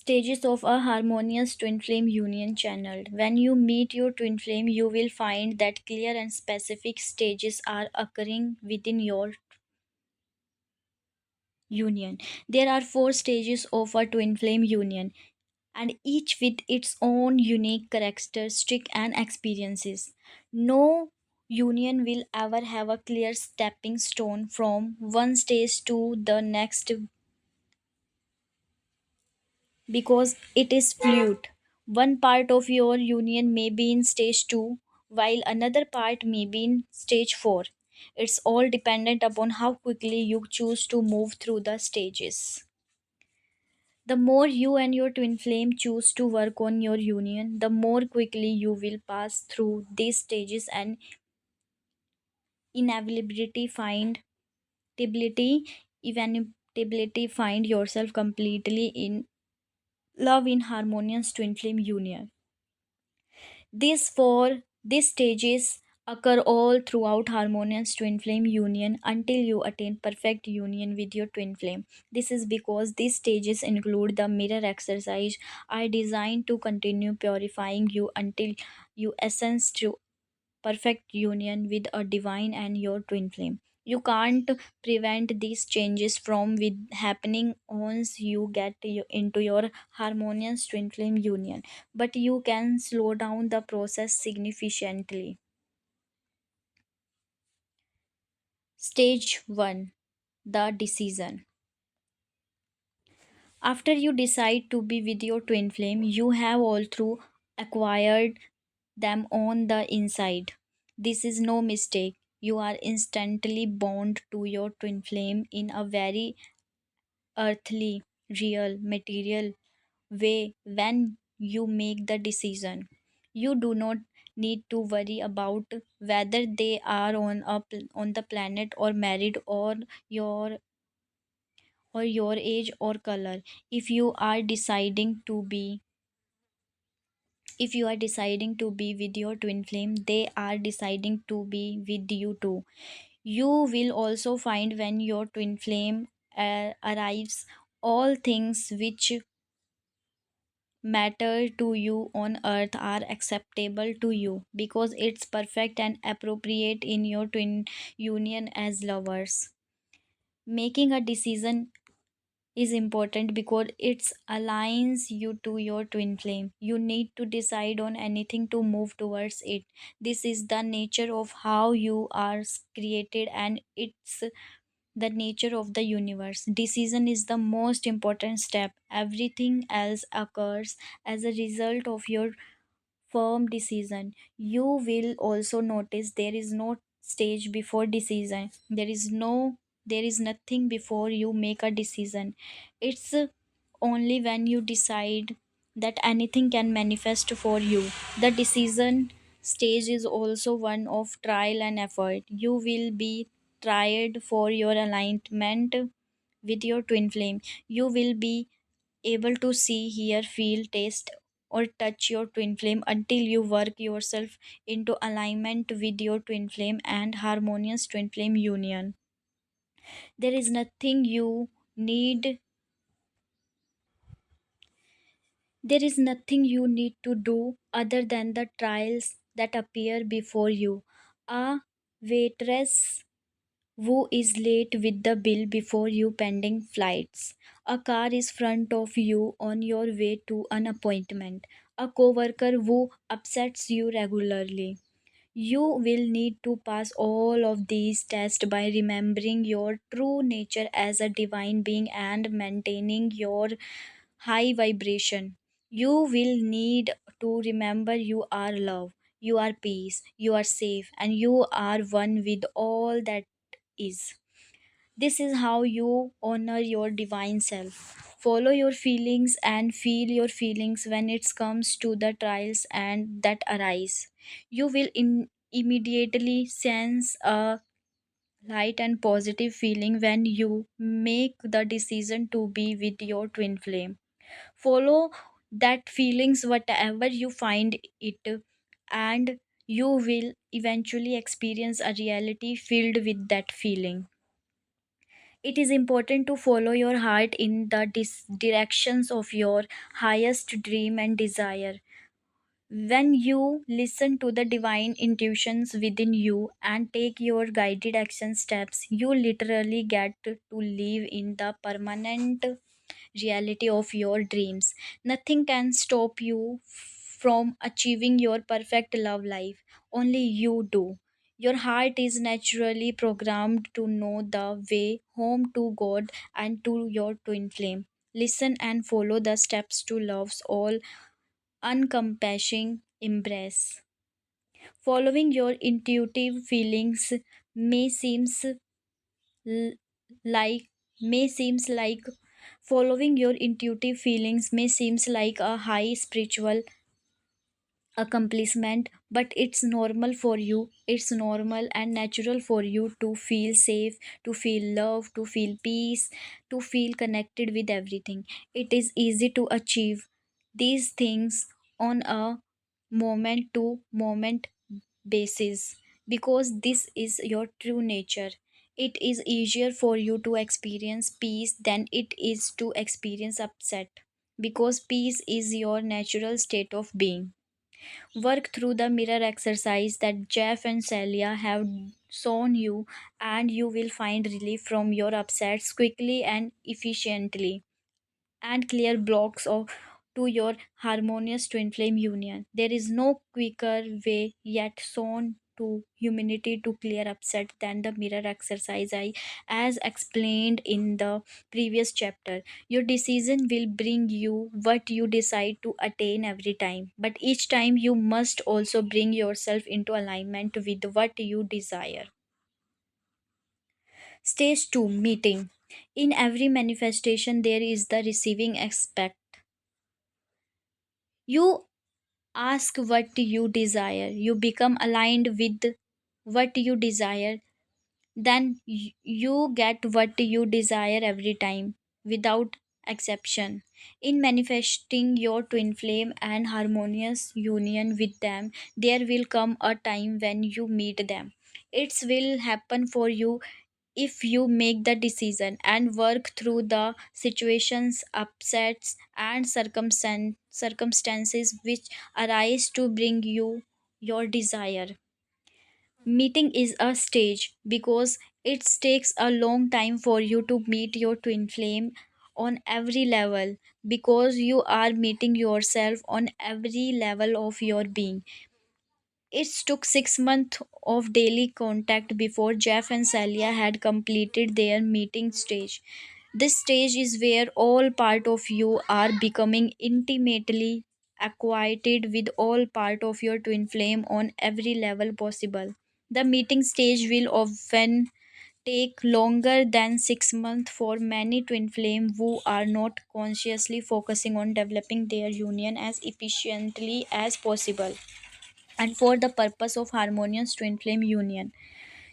Stages of a harmonious twin flame union channeled. When you meet your twin flame, you will find that clear and specific stages are occurring within your union. There are four stages of a twin flame union, and each with its own unique characteristic and experiences. No union will ever have a clear stepping stone from one stage to the next because it is fluid. One part of your union may be in stage 2, while another part may be in stage 4. It's all dependent upon how quickly you choose to move through the stages. The more you and your twin flame choose to work on your union, the more quickly you will pass through these stages and inevitability find stability, inevitability find yourself completely in love in harmonious twin flame union. These stages occur all throughout harmonious twin flame union until you attain perfect union with your twin flame. This is because these stages include the mirror exercise are designed to continue purifying you until you essence to perfect union with a divine and your twin flame. You can't prevent these changes from with happening once you get into your harmonious twin flame union, but you can slow down the process significantly. Stage 1, the decision. After you decide to be with your twin flame, you have all through acquired them on the inside. This is no mistake. You are instantly bound to your twin flame in a very earthly, real, material way when you make the decision. You do not need to worry about whether they are on the planet or married your or your age or color. If you are deciding to be if you are deciding to be with your twin flame, they are deciding to be with you too. You will also find when your twin flame arrives, all things which matter to you on earth are acceptable to you because it's perfect and appropriate in your twin union as lovers. Making a decision is important because it aligns you to your twin flame. You need to decide on anything to move towards it. This is the nature of how you are created, and it's the nature of the universe. Decision is the most important step. Everything else occurs as a result of your firm decision. You will also notice there is no stage before decision. There is nothing before you make a decision. It's only when you decide that anything can manifest for you. The decision stage is also one of trial and effort. You will be tried for your alignment with your twin flame. You will be able to see, hear, feel, taste, or touch your twin flame until you work yourself into alignment with your twin flame and harmonious twin flame union. There is nothing you need there is nothing you need to do other than the trials that appear before you. A waitress who is late with the bill before you pending flights. A car is front of you on your way to an appointment. A coworker who upsets you regularly. You will need to pass all of these tests by remembering your true nature as a divine being and maintaining your high vibration. You will need to remember you are love, you are peace, you are safe, and you are one with all that is. This is how you honor your divine self. Follow your feelings and feel your feelings when it comes to the trials and that arise. You will immediately sense a light and positive feeling when you make the decision to be with your twin flame. Follow that feelings whatever you find it, and you will eventually experience a reality filled with that feeling. It is important to follow your heart in the directions of your highest dream and desire. When you listen to the divine intuitions within you and take your guided action steps, you literally get to live in the permanent reality of your dreams. Nothing can stop you from achieving your perfect love life. Only you do. Your heart is naturally programmed to know the way home to God and to your twin flame. Listen and follow the steps to love's all uncompassioning embrace. Following your intuitive feelings may seems l- like may seems like following your intuitive feelings may seems like a high spiritual accomplishment, but it's normal for you. It's normal and natural for you to feel safe, to feel love, to feel peace, to feel connected with everything. It is easy to achieve these things on a moment to moment basis because this is your true nature. It is easier for you to experience peace than it is to experience upset because peace is your natural state of being. Work through the mirror exercise that Jeff and Celia have shown you, and you will find relief from your upsets quickly and efficiently, and clear blocks of to your harmonious twin flame union. There is no quicker way yet shown to humanity to clear upset than the mirror exercise I as explained in the previous chapter. Your decision will bring you what you decide to attain every time, but each time you must also bring yourself into alignment with what you desire. Stage 2, meeting. In every manifestation there is the receiving aspect. You ask what you desire, you become aligned with what you desire, then you get what you desire every time without exception. In manifesting your twin flame and harmonious union with them, there will come a time when you meet them. It will happen for you if you make the decision and work through the situations, upsets, and circumstances which arise to bring you your desire. Meeting is a stage because it takes a long time for you to meet your twin flame on every level, because you are meeting yourself on every level of your being. It took 6 months of daily contact before Jeff and Celia had completed their meeting stage. This stage is where all part of you are becoming intimately acquainted with all part of your twin flame on every level possible. The meeting stage will often take longer than 6 months for many twin flame who are not consciously focusing on developing their union as efficiently as possible and for the purpose of harmonious twin flame union.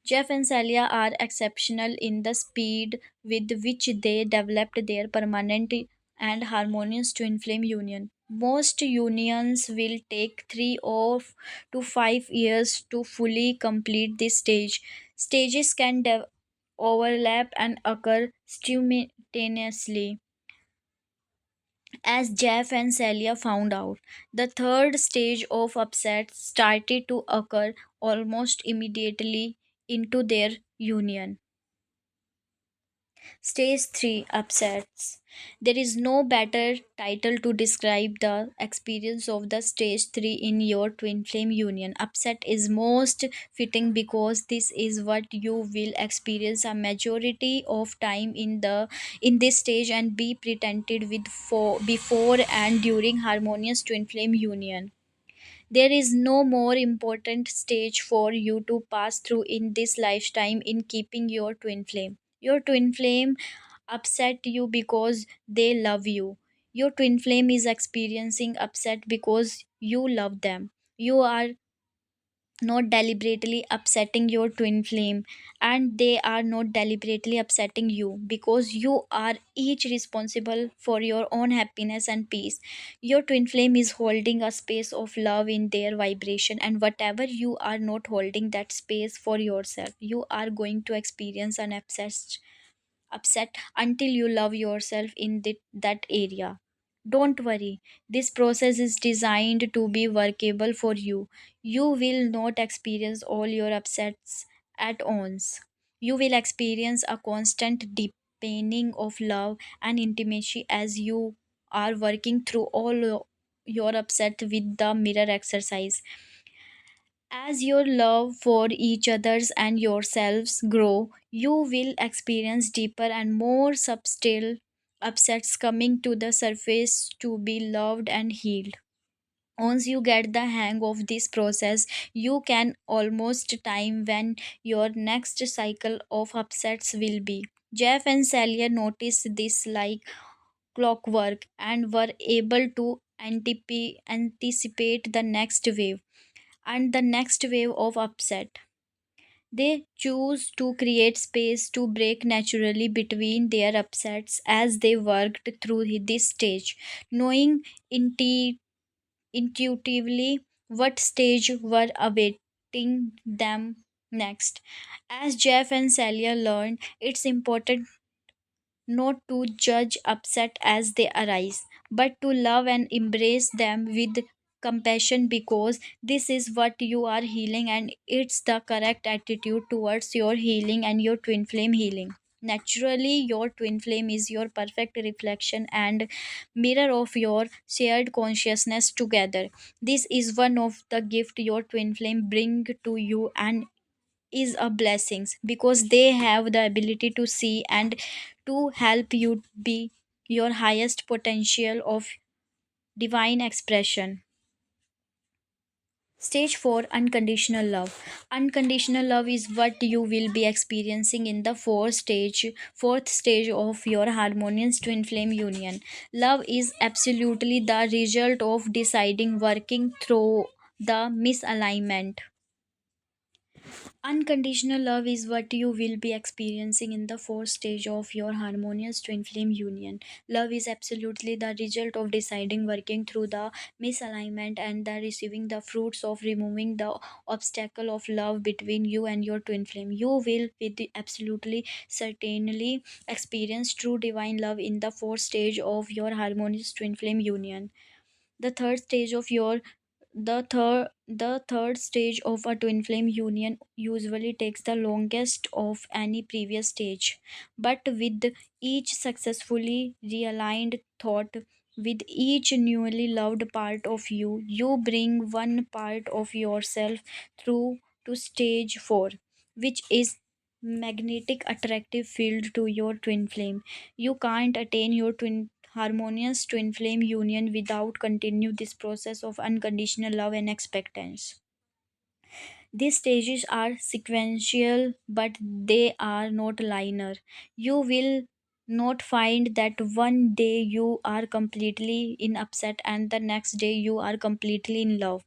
Jeff and Celia are exceptional in the speed with which they developed their permanent and harmonious twin flame union. Most unions will take 3 to 5 years to fully complete this stage. Stages can overlap and occur simultaneously, as Jeff and Celia found out. The third stage of upset started to occur almost immediately into their union. Stage 3, upsets. There is no better title to describe the experience of the stage 3 in your twin flame union. Upset is most fitting because this is what you will experience a majority of time in this stage and be pretended with for before and during harmonious twin flame union. There is no more important stage for you to pass through in this lifetime in keeping your twin flame. Your twin flame upset you because they love you. Your twin flame is experiencing upset because you love them. You are not deliberately upsetting your twin flame, and they are not deliberately upsetting you, because you are each responsible for your own happiness and peace. Your twin flame is holding a space of love in their vibration, and whatever you are not holding that space for yourself, you are going to experience an upset until you love yourself in that area. Don't worry, this process is designed to be workable for you. You will not experience all your upsets at once. You will experience a constant deepening of love and intimacy as you are working through all your upset with the mirror exercise. As your love for each others and yourselves grow, you will experience deeper and more subtle upsets coming to the surface to be loved and healed. Once you get the hang of this process, you can almost time when your next cycle of upsets will be. Jeff and Celia noticed this like clockwork and were able to anticipate the next wave and the next wave of upset. They choose to create space to break naturally between their upsets as they worked through this stage, knowing intuitively what stage were awaiting them next. As Jeff and Celia learned, it's important not to judge upset as they arise, but to love and embrace them with compassion because this is what you are healing and it's the correct attitude towards your healing and your twin flame healing. Naturally, your twin flame is your perfect reflection and mirror of your shared consciousness together. This is one of the gift your twin flame bring to you and is a blessings because they have the ability to see and to help you be your highest potential of divine expression. Stage 4, unconditional love. Unconditional love is what you will be experiencing in the fourth stage of your harmonious twin flame union. Love is absolutely the result of deciding working through the misalignment. Unconditional love is what you will be experiencing in the fourth stage of your harmonious twin flame union. Love is absolutely the result of deciding, working through the misalignment, and the receiving the fruits of removing the obstacle of love between you and your twin flame. You will absolutely certainly experience true divine love in the fourth stage of your harmonious twin flame union. The third stage of your the third stage of a twin flame union usually takes the longest of any previous stage, but with each successfully realigned thought, with each newly loved part of you, you bring one part of yourself through to stage 4, which is magnetic attractive field to your twin flame. You can't attain your twin harmonious twin flame union without continue this process of unconditional love and expectance. These stages are sequential, but they are not linear. You will not find that one day you are completely in upset and the next day you are completely in love.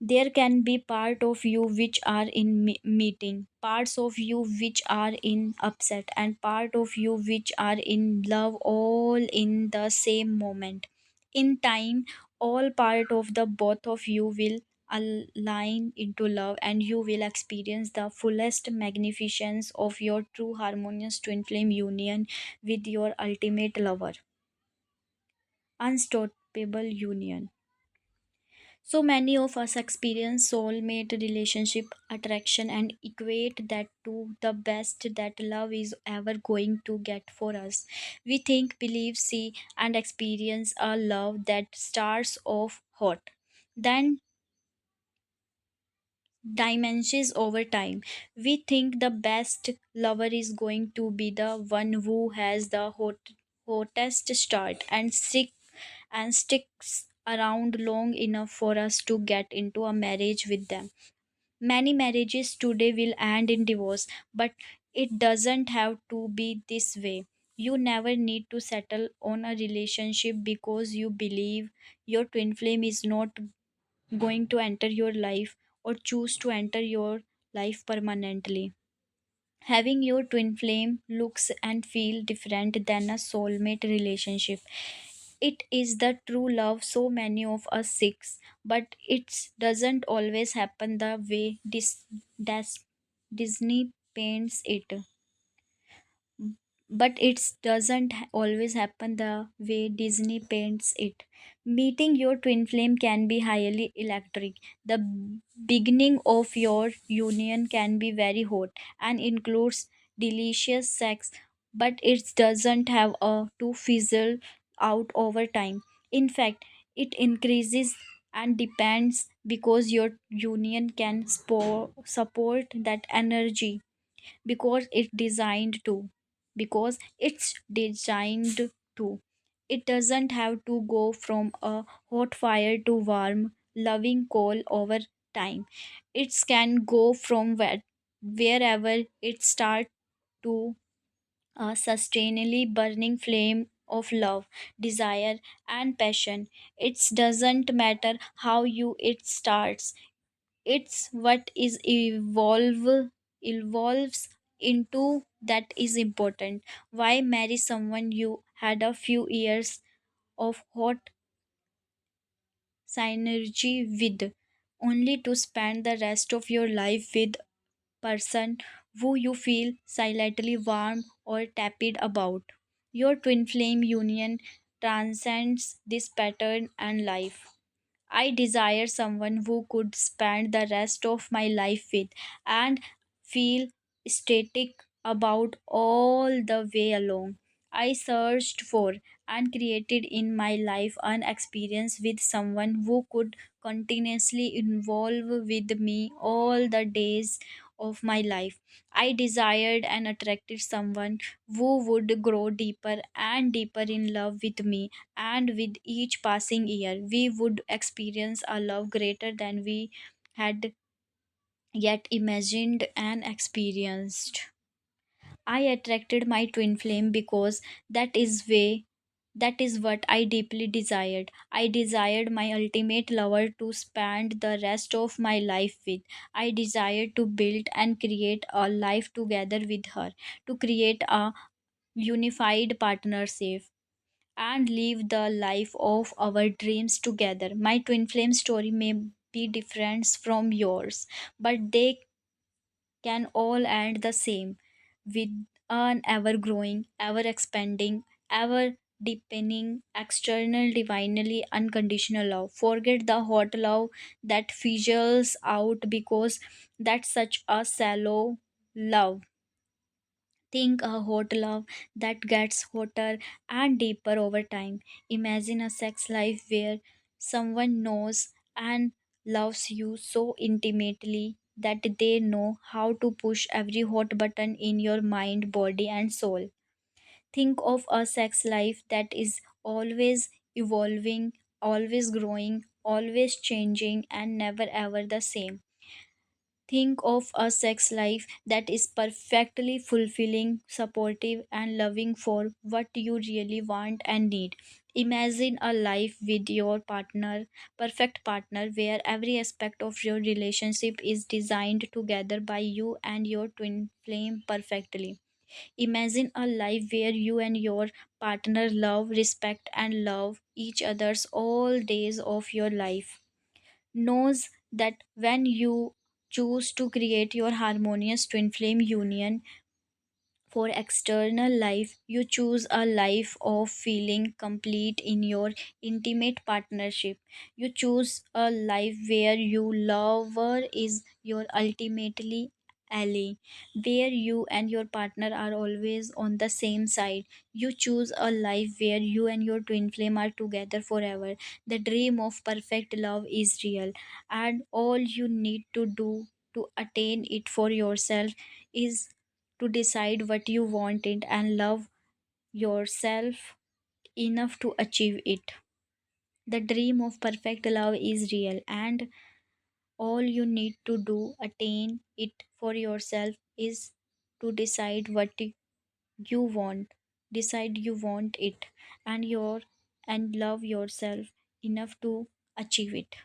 There can be part of you which are in meeting, parts of you which are in upset, and part of you which are in love, all in the same moment. In time, all part of the both of you will align into love and you will experience the fullest magnificence of your true harmonious twin flame union with your ultimate lover. Unstoppable union. So many of us experience soulmate relationship attraction and equate that to the best that love is ever going to get for us. We think, believe, see, and experience a love that starts off hot, then diminishes over time. We think the best lover is going to be the one who has the hottest start and sticks around long enough for us to get into a marriage with them. Many marriages today will end in divorce, but it doesn't have to be this way. You never need to settle on a relationship because you believe your twin flame is not going to enter your life or choose to enter your life permanently. Having your twin flame looks and feel different than a soulmate relationship. It is the true love so many of us seeks, but it doesn't always happen the way Disney paints it. but it doesn't always happen the way Disney paints it. Meeting your twin flame can be highly electric. The beginning of your union can be very hot and includes delicious sex, but it doesn't have to fizzle out over time. In fact, it increases and depends because your union can support that energy because it's designed to. It doesn't have to go from a hot fire to warm loving coal over time. It can go from wherever it starts to a sustainably burning flame of love, desire, and passion. It doesn't matter how you it starts, it's what is evolves into that is important. Why marry someone you had a few years of hot synergy with, only to spend the rest of your life with person who you feel silently warm or tepid about? Your twin flame union transcends this pattern and life. I desire someone who could spend the rest of my life with and feel ecstatic about all the way along. I searched for and created in my life an experience with someone who could continuously involve with me all the days of my life. I desired and attracted someone who would grow deeper and deeper in love with me, and with each passing year, we would experience a love greater than we had yet imagined and experienced. I attracted my twin flame because that is way that is what I deeply desired. I desired my ultimate lover to spend the rest of my life with. I desired to build and create a life together with her, to create a unified partnership and live the life of our dreams together. My twin flame story may be different from yours, but they can all end the same, with an ever growing, ever expanding, ever deepening, external, divinely unconditional love. Forget the hot love that fizzles out because that's such a shallow love. Think a hot love that gets hotter and deeper over time. Imagine a sex life where someone knows and loves you so intimately that they know how to push every hot button in your mind, body, and soul. Think of a sex life that is always evolving, always growing, always changing, and never ever the same. Think of a sex life that is perfectly fulfilling, supportive, and loving for what you really want and need. Imagine a life with your perfect partner, where every aspect of your relationship is designed together by you and your twin flame perfectly. Imagine a life where you and your partner love, respect, and love each other's all days of your life. Knows that when you choose to create your harmonious twin flame union for external life, you choose a life of feeling complete in your intimate partnership. You choose a life where your lover is your ultimately ally, where you and your partner are always on the same side. You choose a life where you and your twin flame are together forever. The dream of perfect love is real, and all you need to do to attain it for yourself is to decide what you want it and love yourself enough to achieve it. The dream of perfect love is real, and all you need to do attain it for yourself is to decide what you want. Decide you want it and love yourself enough to achieve it.